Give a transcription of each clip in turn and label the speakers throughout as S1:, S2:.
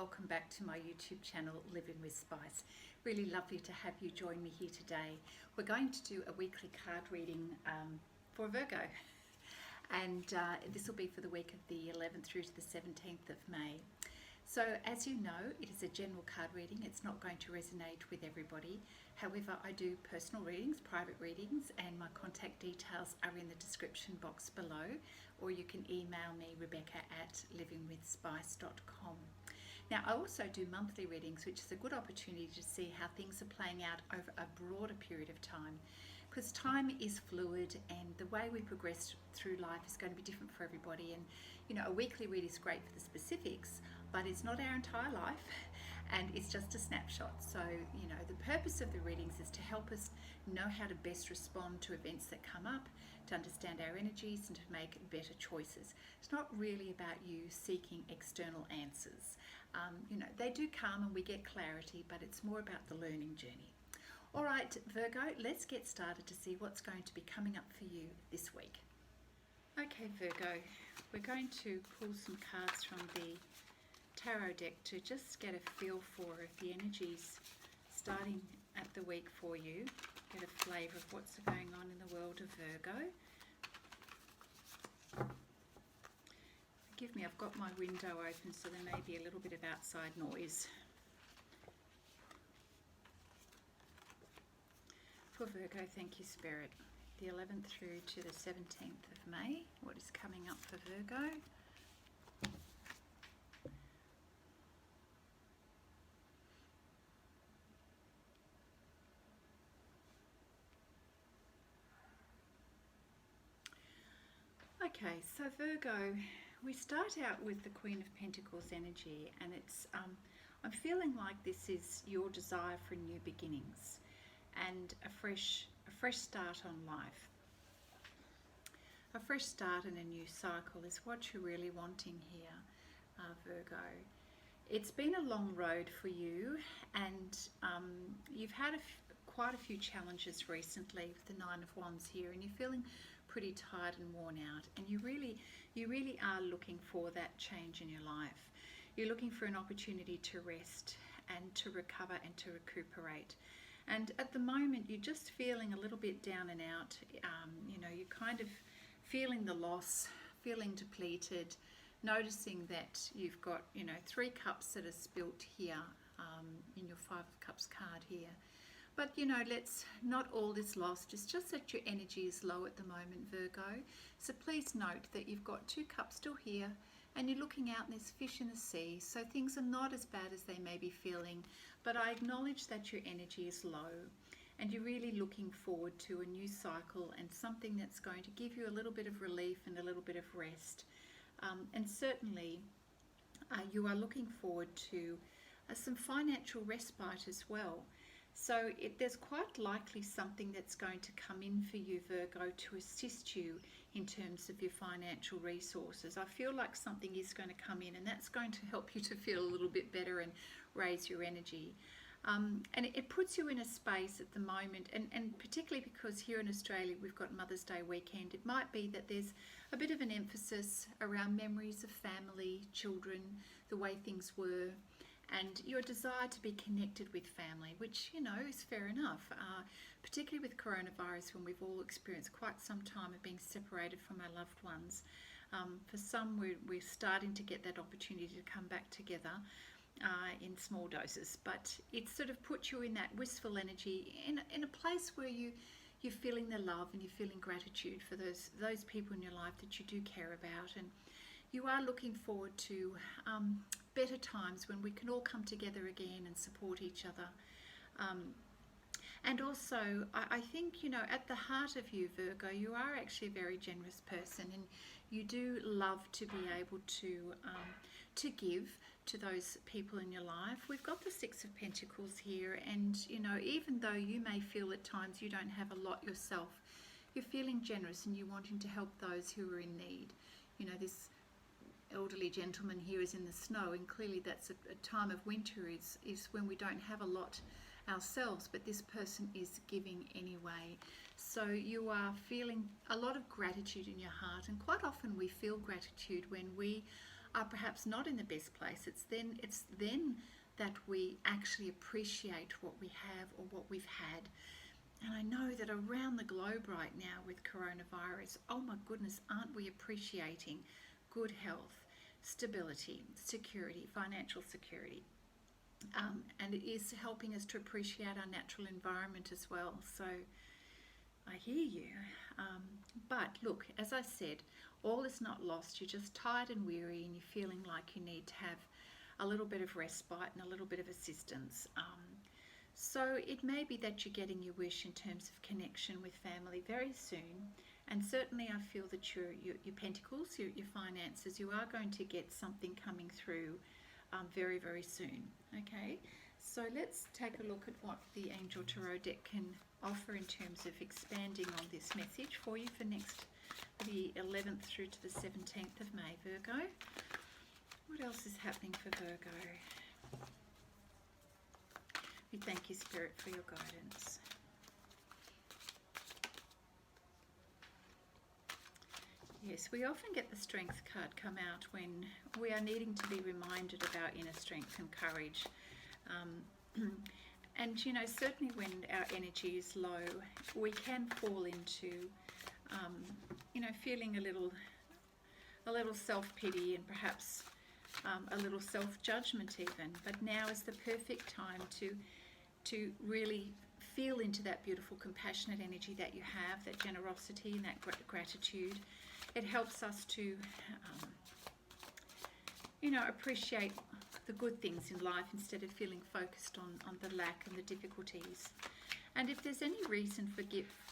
S1: welcome back to my YouTube channel, Living with Spice. Really lovely to have you join me here today. We're going to do a weekly card reading for Virgo, and this will be for the week of the 11th through to the 17th of May. So as you know, it is a general card reading. It's not going to resonate with everybody. However, I do personal readings, private readings, and my contact details are in the description box below, or you can email me, rebecca@livingwithspice.com. Now, I also do monthly readings, which is a good opportunity to see how things are playing out over a broader period of time, because time is fluid and the way we progress through life is going to be different for everybody. And you know, a weekly read is great for the specifics, but it's not our entire life, and it's just a snapshot. So you know, the purpose of the readings is to help us know how to best respond to events that come up, to understand our energies and to make better choices. It's not really about you seeking external answers. You know, they do come and we get clarity, but it's more about the learning journey. All right, Virgo, let's get started to see what's going to be coming up for you this week. Okay, Virgo, we're going to pull some cards from the tarot deck to just get a feel for the energies starting at the week for you, get a flavour of what's going on in the world of Virgo. Forgive me, I've got my window open, so there may be a little bit of outside noise. For Virgo, thank you, Spirit. The 11th through to the 17th of May, what is coming up for Virgo? Okay, so Virgo, we start out with the Queen of Pentacles energy, and it's I'm feeling like this is your desire for new beginnings and a fresh start on life. A fresh start and a new cycle is what you're really wanting here, Virgo. It's been a long road for you, and you've had quite a few challenges recently with the Nine of Wands here, and you're feeling pretty tired and worn out, and you really are looking for that change in your life. You're looking for an opportunity to rest and to recover and to recuperate. And at the moment, you're just feeling a little bit down and out. You know, you're kind of feeling the loss, feeling depleted, noticing that you've got, you know, 3 cups that are spilt here in your 5 of Cups card here. But you know, let's not all is lost. It's just that your energy is low at the moment, Virgo. So please note that you've got 2 cups still here, and you're looking out and there's fish in the sea. So things are not as bad as they may be feeling, but I acknowledge that your energy is low and you're really looking forward to a new cycle and something that's going to give you a little bit of relief and a little bit of rest. And certainly you are looking forward to some financial respite as well. So there's quite likely something that's going to come in for you, Virgo, to assist you in terms of your financial resources. I feel like something is going to come in, and that's going to help you to feel a little bit better and raise your energy. And it puts you in a space at the moment, and particularly because here in Australia we've got Mother's Day weekend, it might be that there's a bit of an emphasis around memories of family, children, the way things were, and your desire to be connected with family, which, you know, is fair enough, particularly with coronavirus, when we've all experienced quite some time of being separated from our loved ones. For some, we're starting to get that opportunity to come back together in small doses, but it sort of puts you in that wistful energy, in a place where you're feeling the love and you're feeling gratitude for those people in your life that you do care about, and you are looking forward to better times when we can all come together again and support each other. And also, I think, you know, at the heart of you, Virgo, you are actually a very generous person, and you do love to be able to give to those people in your life. We've got the 6 of Pentacles here, and you know, even though you may feel at times you don't have a lot yourself, you're feeling generous and you're wanting to help those who are in need. You know, this elderly gentleman here is in the snow, and clearly that's a time of winter is when we don't have a lot ourselves, but this person is giving anyway. So you are feeling a lot of gratitude in your heart, and quite often we feel gratitude when we are perhaps not in the best place, it's then that we actually appreciate what we have or what we've had. And I know that around the globe right now with coronavirus, oh my goodness, aren't we appreciating good health, stability, security, financial security? And it is helping us to appreciate our natural environment as well. So I hear you. But look, as I said, all is not lost. You're just tired and weary and you're feeling like you need to have a little bit of respite and a little bit of assistance. So it may be that you're getting your wish in terms of connection with family very soon. And certainly I feel that your pentacles, your finances, you are going to get something coming through very, very soon. Okay, so let's take a look at what the Angel Tarot deck can offer in terms of expanding on this message for you for the 11th through to the 17th of May, Virgo. What else is happening for Virgo? We thank you, Spirit, for your guidance. Yes, we often get the Strength card come out when we are needing to be reminded of our inner strength and courage. And, you know, certainly when our energy is low, we can fall into, you know, feeling a little self-pity and perhaps a little self-judgment even. But now is the perfect time to really feel into that beautiful, compassionate energy that you have, that generosity and that gratitude. It helps us to, you know, appreciate the good things in life instead of feeling focused on the lack and the difficulties. And if there's any reason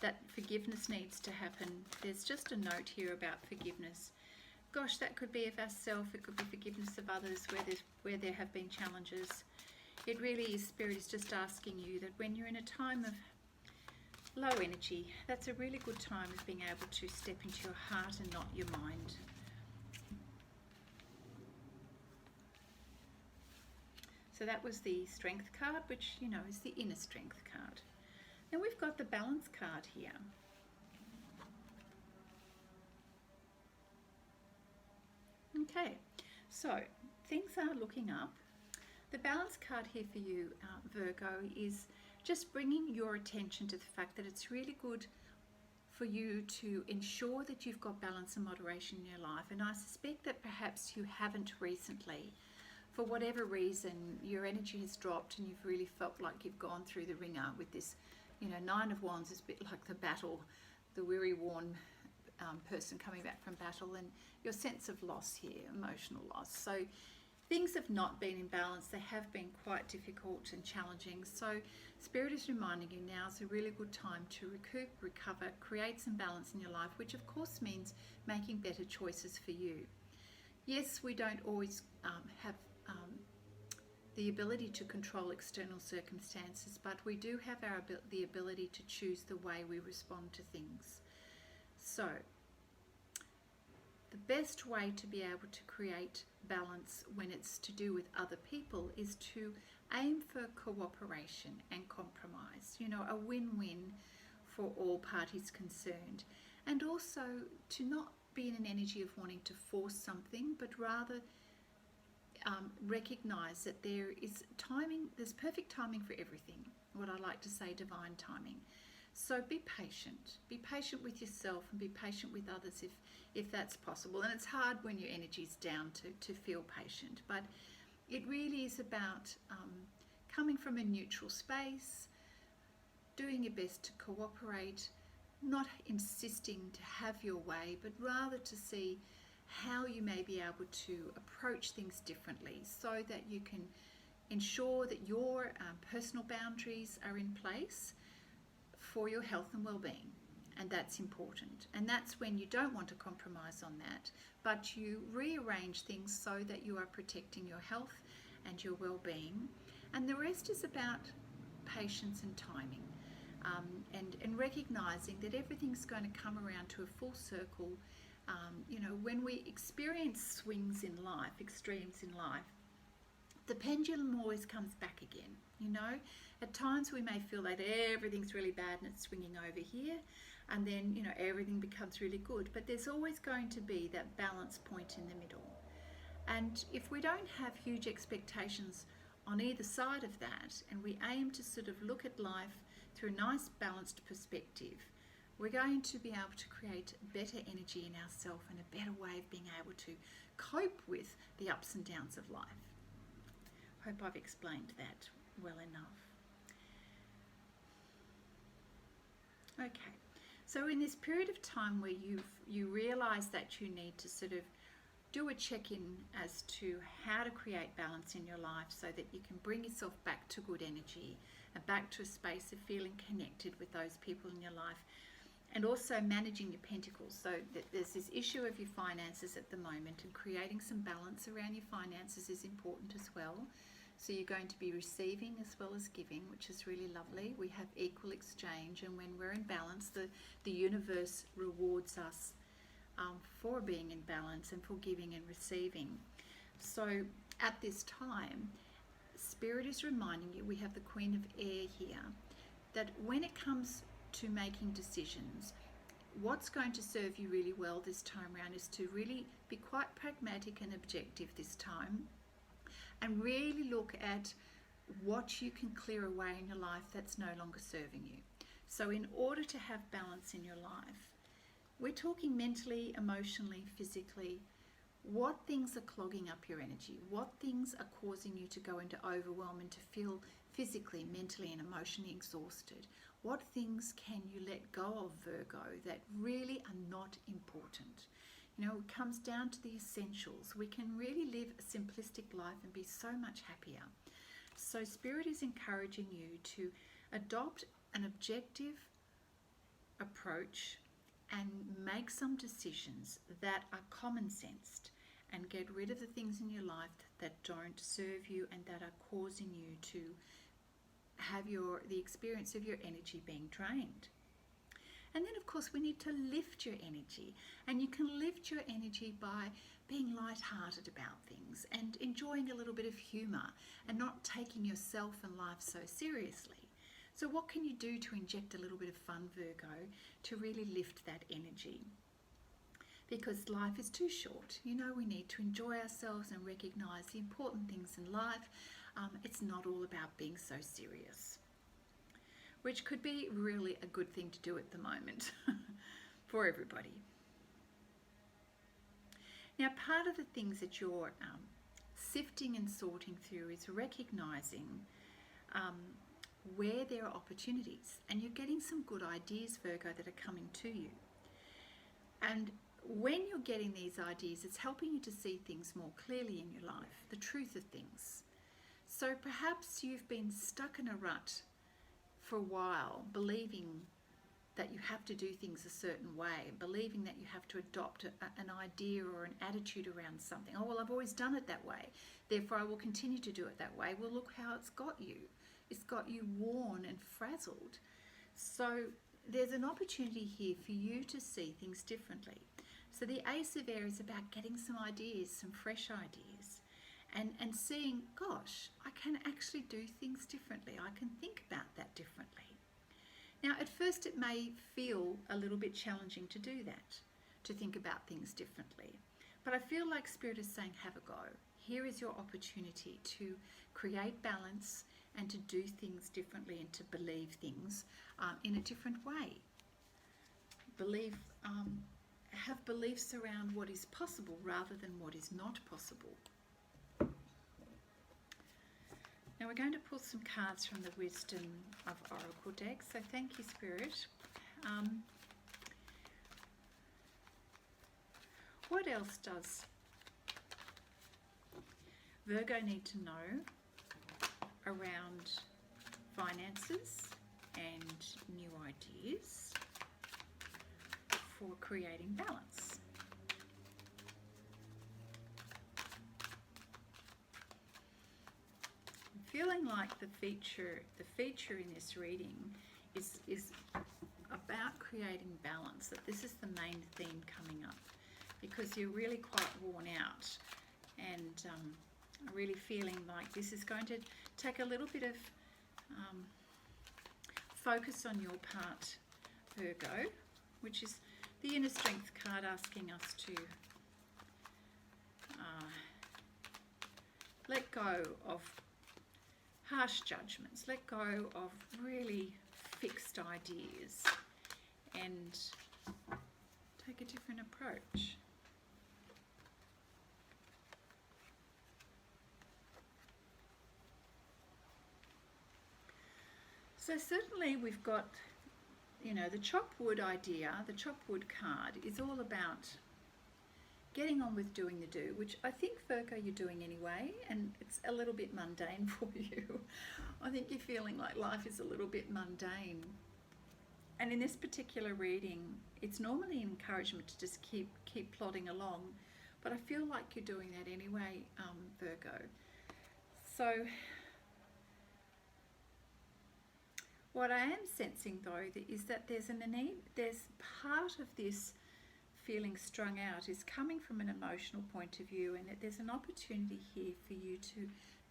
S1: that forgiveness needs to happen, there's just a note here about forgiveness. Gosh, that could be of ourselves, it could be forgiveness of others where there have been challenges. It really is, Spirit is just asking you that when you're in a time of low energy, that's a really good time of being able to step into your heart and not your mind. So that was the Strength card, which, you know, is the inner strength card. Now we've got the Balance card here. Okay, so things are looking up. The Balance card here for you, Virgo, is just bringing your attention to the fact that it's really good for you to ensure that you've got balance and moderation in your life. And I suspect that perhaps you haven't recently. For whatever reason, your energy has dropped and you've really felt like you've gone through the ringer with this, you know, Nine of Wands is a bit like the battle, the weary, worn person coming back from battle, and your sense of loss here, emotional loss. So things have not been in balance. They have been quite difficult and challenging. So Spirit is reminding you now is a really good time to recoup, recover, create some balance in your life, which of course means making better choices for you. Yes, we don't always have the ability to control external circumstances, but we do have the ability to choose the way we respond to things. So the best way to be able to create balance when it's to do with other people is to aim for cooperation and compromise, you know, a win-win for all parties concerned, and also to not be in an energy of wanting to force something, but rather recognize that there is timing, there's perfect timing for everything, what I like to say, divine timing. So be patient with yourself and be patient with others if that's possible. And it's hard when your energy's down to feel patient, but it really is about coming from a neutral space, doing your best to cooperate, not insisting to have your way, but rather to see how you may be able to approach things differently so that you can ensure that your personal boundaries are in place for your health and well-being. And that's important. And that's when you don't want to compromise on that, but you rearrange things so that you are protecting your health and your well-being. And the rest is about patience and timing, and recognizing that everything's going to come around to a full circle. You know, when we experience swings in life, extremes in life, the pendulum always comes back again. You know, at times we may feel that everything's really bad and it's swinging over here, and then, you know, everything becomes really good. But there's always going to be that balance point in the middle. And if we don't have huge expectations on either side of that, and we aim to sort of look at life through a nice balanced perspective, we're going to be able to create better energy in ourselves and a better way of being able to cope with the ups and downs of life. Hope I've explained that well enough. Okay, so in this period of time where you realise that you need to sort of do a check-in as to how to create balance in your life so that you can bring yourself back to good energy and back to a space of feeling connected with those people in your life, and also managing your pentacles. So there's this issue of your finances at the moment, and creating some balance around your finances is important as well. So you're going to be receiving as well as giving, which is really lovely. We have equal exchange, and when we're in balance, the universe rewards us for being in balance and for giving and receiving. So at this time, Spirit is reminding you, we have the Queen of Air here, that when it comes to making decisions, what's going to serve you really well this time around is to really be quite pragmatic and objective this time, and really look at what you can clear away in your life that's no longer serving you. So in order to have balance in your life, we're talking mentally, emotionally, physically. What things are clogging up your energy? What things are causing you to go into overwhelm and to feel physically, mentally and emotionally exhausted? What things can you let go of, Virgo, that really are not important? You know, it comes down to the essentials. We can really live a simplistic life and be so much happier. So Spirit is encouraging you to adopt an objective approach and make some decisions that are common sensed, and get rid of the things in your life that don't serve you and that are causing you to have the experience of your energy being drained. And then of course we need to lift your energy, and you can lift your energy by being light-hearted about things and enjoying a little bit of humour and not taking yourself and life so seriously. So what can you do to inject a little bit of fun, Virgo, to really lift that energy? Because life is too short. You know, we need to enjoy ourselves and recognise the important things in life. It's not all about being so serious, which could be really a good thing to do at the moment for everybody. Now, part of the things that you're sifting and sorting through is recognising where there are opportunities, and you're getting some good ideas, Virgo, that are coming to you. And when you're getting these ideas, it's helping you to see things more clearly in your life, the truth of things. So perhaps you've been stuck in a rut for a while, believing that you have to do things a certain way, believing that you have to adopt an idea or an attitude around something. Oh, well, I've always done it that way, therefore I will continue to do it that way. Well, look how it's got you. It's got you worn and frazzled. So there's an opportunity here for you to see things differently. So the Ace of Air is about getting some ideas, some fresh ideas, and seeing, gosh, I can actually do things differently. I can think about that differently. Now, at first it may feel a little bit challenging to do that, to think about things differently. But I feel like Spirit is saying, have a go. Here is your opportunity to create balance and to do things differently and to believe things in a different way. Have beliefs around what is possible rather than what is not possible. Now we're going to pull some cards from the Wisdom of Oracle deck. So thank you, Spirit. What else does Virgo need to know around finances and new ideas for creating balance? I'm feeling like the feature in this reading is about creating balance, that this is the main theme coming up, because you're really quite worn out and really feeling like this is going to take a little bit of focus on your part, Virgo, which is the inner strength card asking us to let go of harsh judgments, let go of really fixed ideas, and take a different approach. So certainly we've got, you know, the chop wood idea, the chop wood card is all about getting on with doing the do, which I think, Virgo, you're doing anyway, and it's a little bit mundane for you. I think you're feeling like life is a little bit mundane. And in this particular reading, it's normally an encouragement to just keep plodding along, but I feel like you're doing that anyway, Virgo. So what I am sensing though is that there's part of this feeling strung out is coming from an emotional point of view, and that there's an opportunity here for you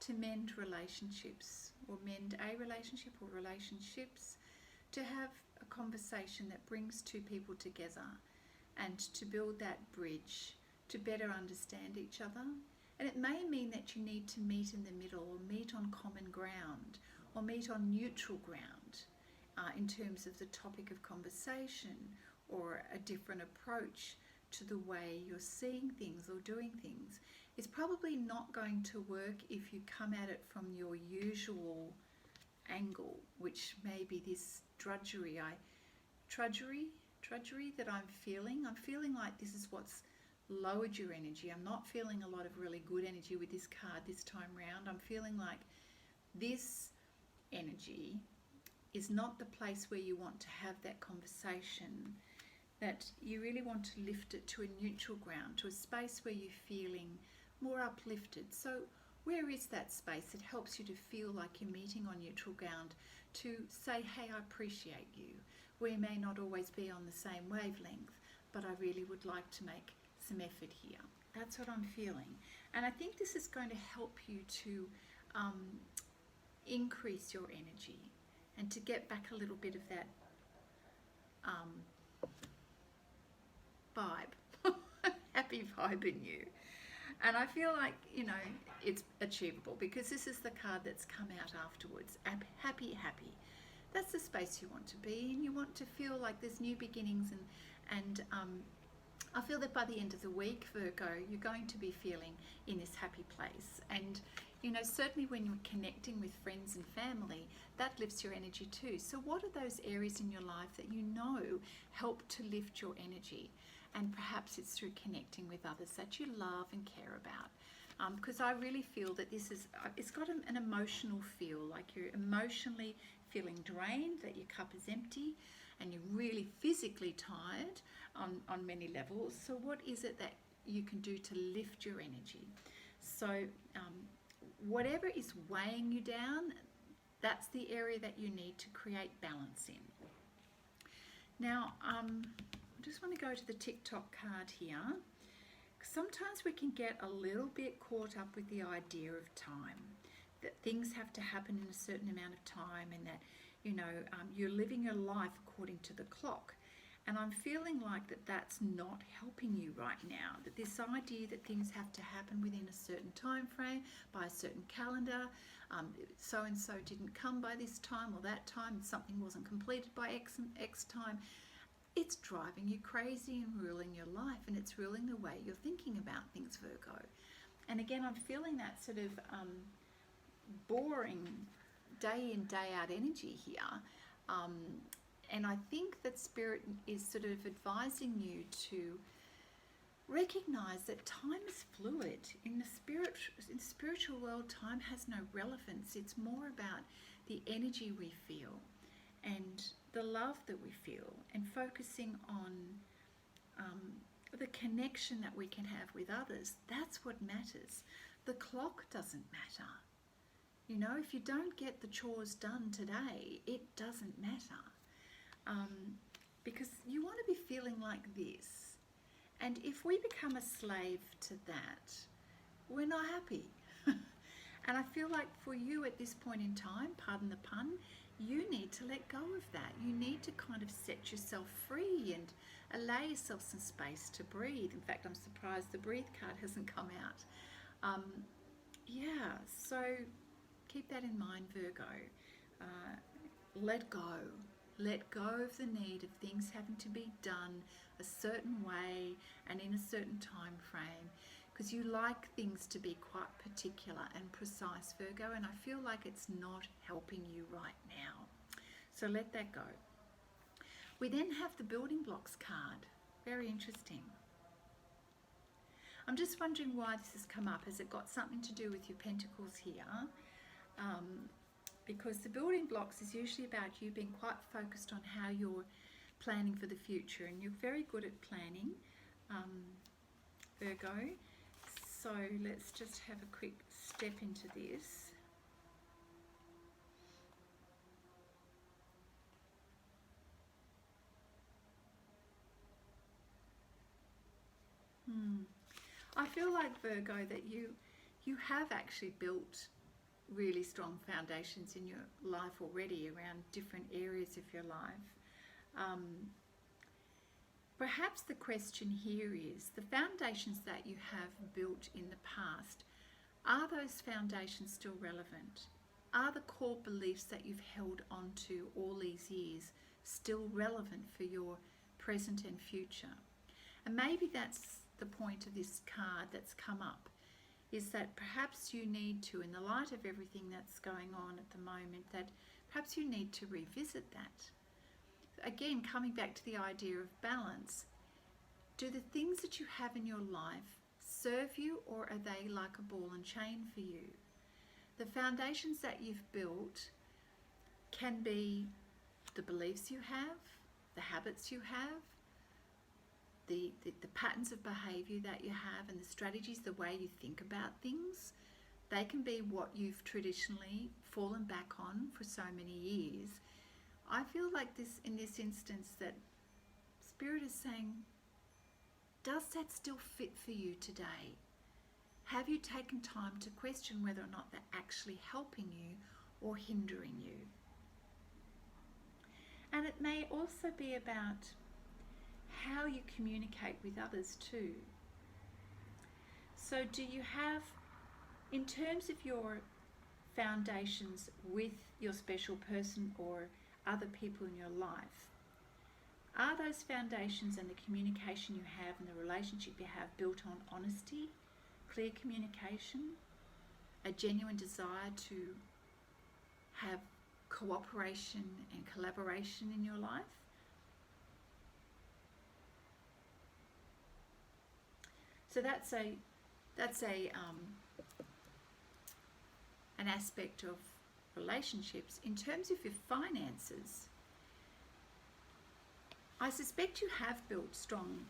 S1: to mend relationships, or mend a relationship or relationships, to have a conversation that brings two people together and to build that bridge to better understand each other. And it may mean that you need to meet in the middle, or meet on common ground, or meet on neutral ground in terms of the topic of conversation, or a different approach to the way you're seeing things or doing things. It's probably not going to work if you come at it from your usual angle, which may be this drudgery that I'm feeling. I'm feeling like this is what's lowered your energy. I'm not feeling a lot of really good energy with this card this time round. I'm feeling like this energy is not the place where you want to have that conversation, that you really want to lift it to a neutral ground, to a space where you're feeling more uplifted. So where is that space? It helps you to feel like you're meeting on neutral ground, to say, hey, I appreciate you. We may not always be on the same wavelength, but I really would like to make some effort here. That's what I'm feeling. And I think this is going to help you to increase your energy and to get back a little bit of that vibe, happy vibe in you. And I feel like, you know, it's achievable, because this is the card that's come out afterwards. Happy. That's the space you want to be in. You want to feel like there's new beginnings, and I feel that by the end of the week, Virgo, you're going to be feeling in this happy place. And, you know, certainly when you're connecting with friends and family, that lifts your energy too. So what are those areas in your life that you know help to lift your energy? And perhaps it's through connecting with others that you love and care about. Because I really feel that this is, it's got an emotional feel, like you're emotionally feeling drained, that your cup is empty, and you're really physically tired on many levels. So what is it that you can do to lift your energy? So whatever is weighing you down, that's the area that you need to create balance in. Now, I just want to go to the TikTok card here. Sometimes we can get a little bit caught up with the idea of time, that things have to happen in a certain amount of time, and that, you know, you're living your life according to the clock. And I'm feeling like that's not helping you right now, that this idea that things have to happen within a certain time frame, by a certain calendar, so-and-so didn't come by this time or that time, something wasn't completed by X time, it's driving you crazy and ruling your life, and it's ruling the way you're thinking about things, Virgo. And again, I'm feeling that sort of boring day in, day out energy here. And I think that Spirit is sort of advising you to recognize that time is fluid. In the spiritual world, time has no relevance. It's more about the energy we feel and the love that we feel, and focusing on the connection that we can have with others. That's what matters. The clock doesn't matter. You know, if you don't get the chores done today, it doesn't matter. Because you want to be feeling like this. And if we become a slave to that, we're not happy. And I feel like for you at this point in time, pardon the pun, you need to let go of that. You need to kind of set yourself free and allow yourself some space to breathe. In fact, I'm surprised the breathe card hasn't come out. yeah, so keep that in mind, Virgo. Let go. Let go of the need of things having to be done a certain way and in a certain time frame, because you like things to be quite particular and precise, Virgo, and I feel like it's not helping you right now. So let that go. We then have the building blocks card. Very interesting. I'm just wondering why this has come up. Has it got something to do with your pentacles here? Because the building blocks is usually about you being quite focused on how you're planning for the future, and you're very good at planning, Virgo. So let's just have a quick step into this. I feel like, Virgo, that you have actually built really strong foundations in your life already around different areas of your life. Perhaps the question here is, the foundations that you have built in the past, are those foundations still relevant? Are the core beliefs that you've held on to all these years still relevant for your present and future? And maybe that's the point of this card that's come up, is that perhaps you need to, in the light of everything that's going on at the moment, that perhaps you need to revisit that. Again, coming back to the idea of balance, do the things that you have in your life serve you, or are they like a ball and chain for you? The foundations that you've built can be the beliefs you have, the habits you have, the patterns of behaviour that you have, and the strategies, the way you think about things. They can be what you've traditionally fallen back on for so many years. I feel like this, in this instance, that Spirit is saying, does that still fit for you today? Have you taken time to question whether or not they're actually helping you or hindering you? And it may also be about how you communicate with others too. So do you have, in terms of your foundations with your special person or other people in your life, are those foundations and the communication you have and the relationship you have built on honesty, clear communication, a genuine desire to have cooperation and collaboration in your life? So that's an aspect of relationships. In terms of your finances, I suspect you have built strong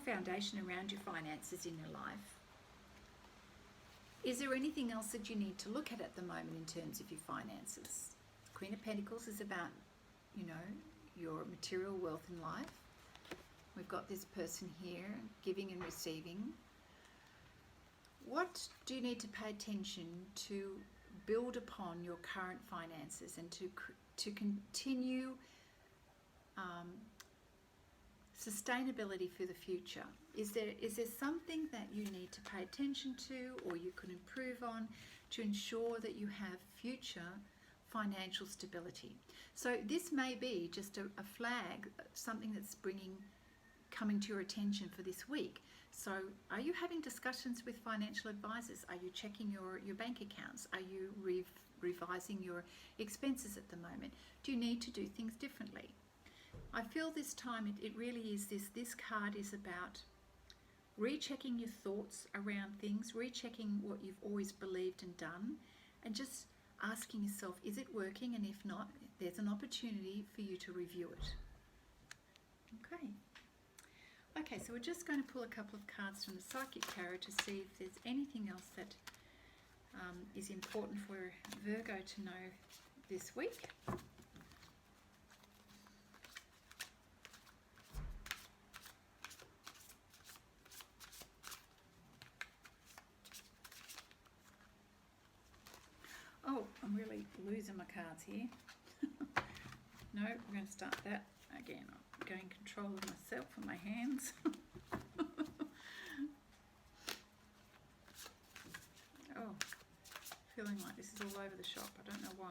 S1: foundation around your finances in your life. Is there anything else that you need to look at the moment in terms of your finances? Queen of Pentacles is about, your material wealth in life. We've got this person here, giving and receiving. What do you need to pay attention to build upon your current finances and to continue sustainability for the future? Is there something that you need to pay attention to, or you can improve on, to ensure that you have future financial stability? So this may be just a flag, something that's coming to your attention for this week. So are you having discussions with financial advisors? Are you checking your bank accounts? Are you revising your expenses at the moment? Do you need to do things differently? I feel this time it really is this card is about rechecking your thoughts around things, rechecking what you've always believed and done, and just asking yourself, is it working? And if not, there's an opportunity for you to review it. Okay, so we're just going to pull a couple of cards from the Psychic Tarot to see if there's anything else that is important for Virgo to know this week. Oh, I'm really losing my cards here. No, we're going to start that again. I'm getting control of myself and my hands. Feeling like this is all over the shop. I don't know why.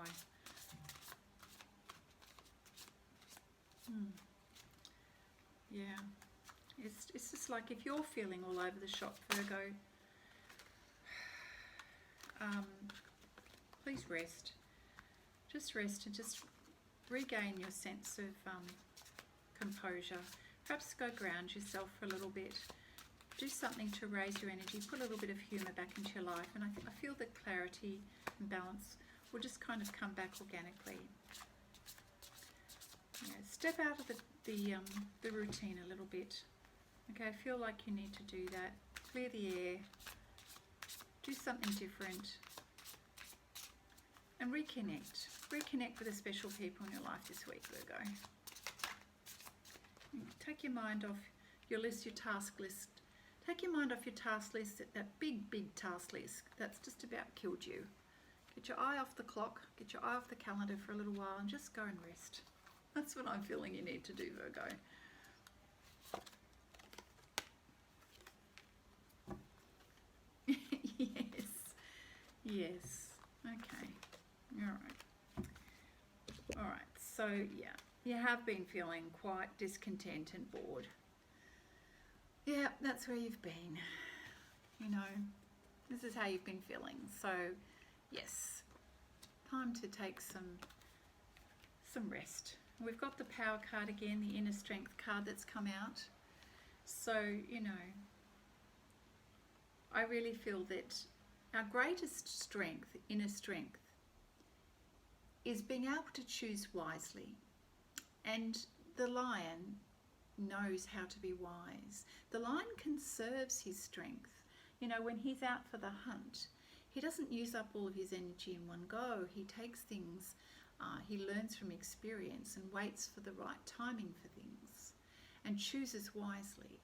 S1: Yeah. It's just like if you're feeling all over the shop, Virgo, please rest. Just rest and just regain your sense of composure. Perhaps go ground yourself for a little bit. Do something to raise your energy. Put a little bit of humour back into your life. And I feel that clarity and balance will just kind of come back organically. Yeah, step out of the routine a little bit. Okay, I feel like you need to do that. Clear the air. Do something different. And reconnect. Reconnect with the special people in your life this week, Virgo. Take your mind off your list, your task list. Take your mind off your task list, that big, big task list that's just about killed you. Get your eye off the clock, get your eye off the calendar for a little while and just go and rest. That's what I'm feeling you need to do, Virgo. Yes. Yes. Okay. All right. So, yeah, you have been feeling quite discontent and bored. Yeah, that's where you've been. You know, this is how you've been feeling. So, yes, time to take some rest. We've got the Power card again, the Inner Strength card that's come out. So, you know, I really feel that our greatest strength, inner strength, is being able to choose wisely. And the lion knows how to be wise. The lion conserves his strength. You know, when he's out for the hunt, he doesn't use up all of his energy in one go. He takes things, he learns from experience and waits for the right timing for things and chooses wisely.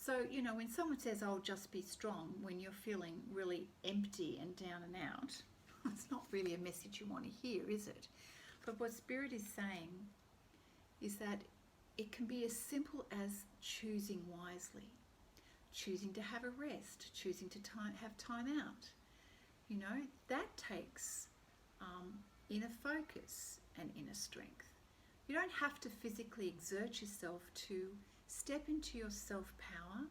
S1: So, you know, when someone says, oh, just be strong, when you're feeling really empty and down and out, it's not really a message you want to hear, is it? But what Spirit is saying is that it can be as simple as choosing wisely, choosing to have a rest, choosing to have time out. You know, that takes inner focus and inner strength. You don't have to physically exert yourself to step into your self-power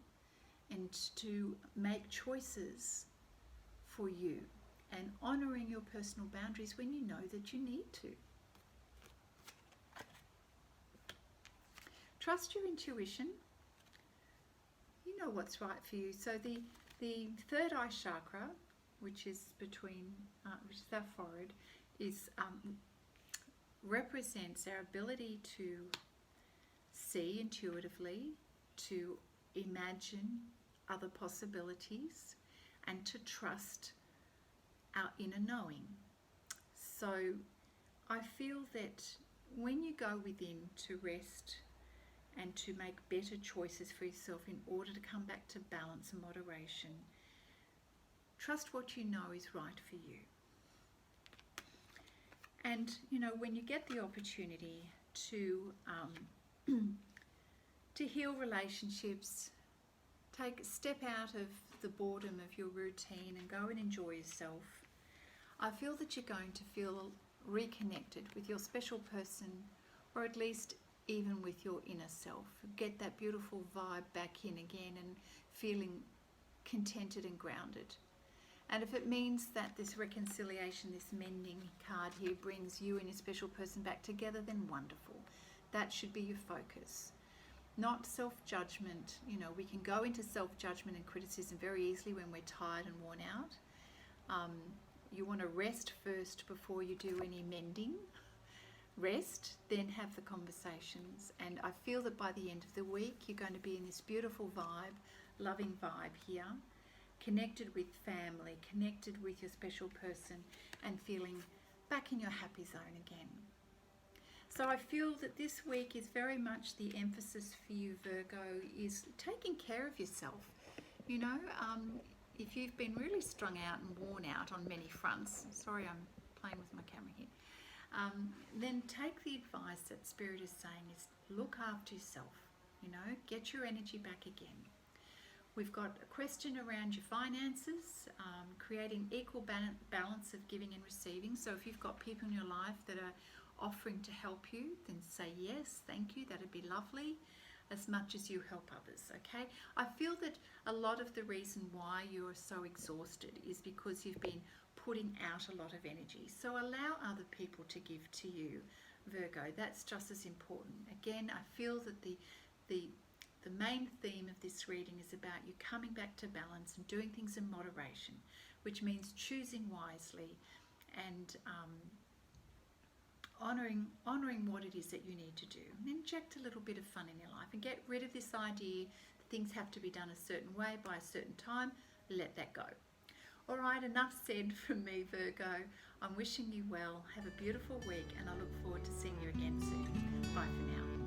S1: and to make choices for you and honouring your personal boundaries when you know that you need to. Trust your intuition. You know what's right for you. So the third eye chakra, which is between, which is our forehead, is represents our ability to see intuitively, to imagine other possibilities, and to trust our inner knowing. So I feel that when you go within to rest and to make better choices for yourself in order to come back to balance and moderation, trust what you know is right for you. And, you know, when you get the opportunity to heal relationships, step out of the boredom of your routine and go and enjoy yourself, I feel that you're going to feel reconnected with your special person, or at least even with your inner self. Get that beautiful vibe back in again and feeling contented and grounded. And if it means that this reconciliation, this mending card here brings you and your special person back together, then wonderful. That should be your focus. Not self-judgment. You know, we can go into self-judgment and criticism very easily when we're tired and worn out. You want to rest first before you do any mending. Rest, then have the conversations. And I feel that by the end of the week, you're going to be in this beautiful vibe, loving vibe here, connected with family, connected with your special person, and feeling back in your happy zone again. So I feel that this week is very much the emphasis for you, Virgo, is taking care of yourself. You know, if you've been really strung out and worn out on many fronts, sorry I'm playing with my camera here, then take the advice that Spirit is saying is look after yourself, you know, get your energy back again. We've got a question around your finances, creating equal balance of giving and receiving. So if you've got people in your life that are offering to help you, then say yes, thank you, that'd be lovely, as much as you help others, okay? I feel that a lot of the reason why you're so exhausted is because you've been putting out a lot of energy. So allow other people to give to you, Virgo. That's just as important. Again, I feel that the main theme of this reading is about you coming back to balance and doing things in moderation, which means choosing wisely and honouring what it is that you need to do. And inject a little bit of fun in your life and get rid of this idea that things have to be done a certain way by a certain time. Let that go. All right, enough said from me, Virgo. I'm wishing you well. Have a beautiful week, and I look forward to seeing you again soon. Bye for now.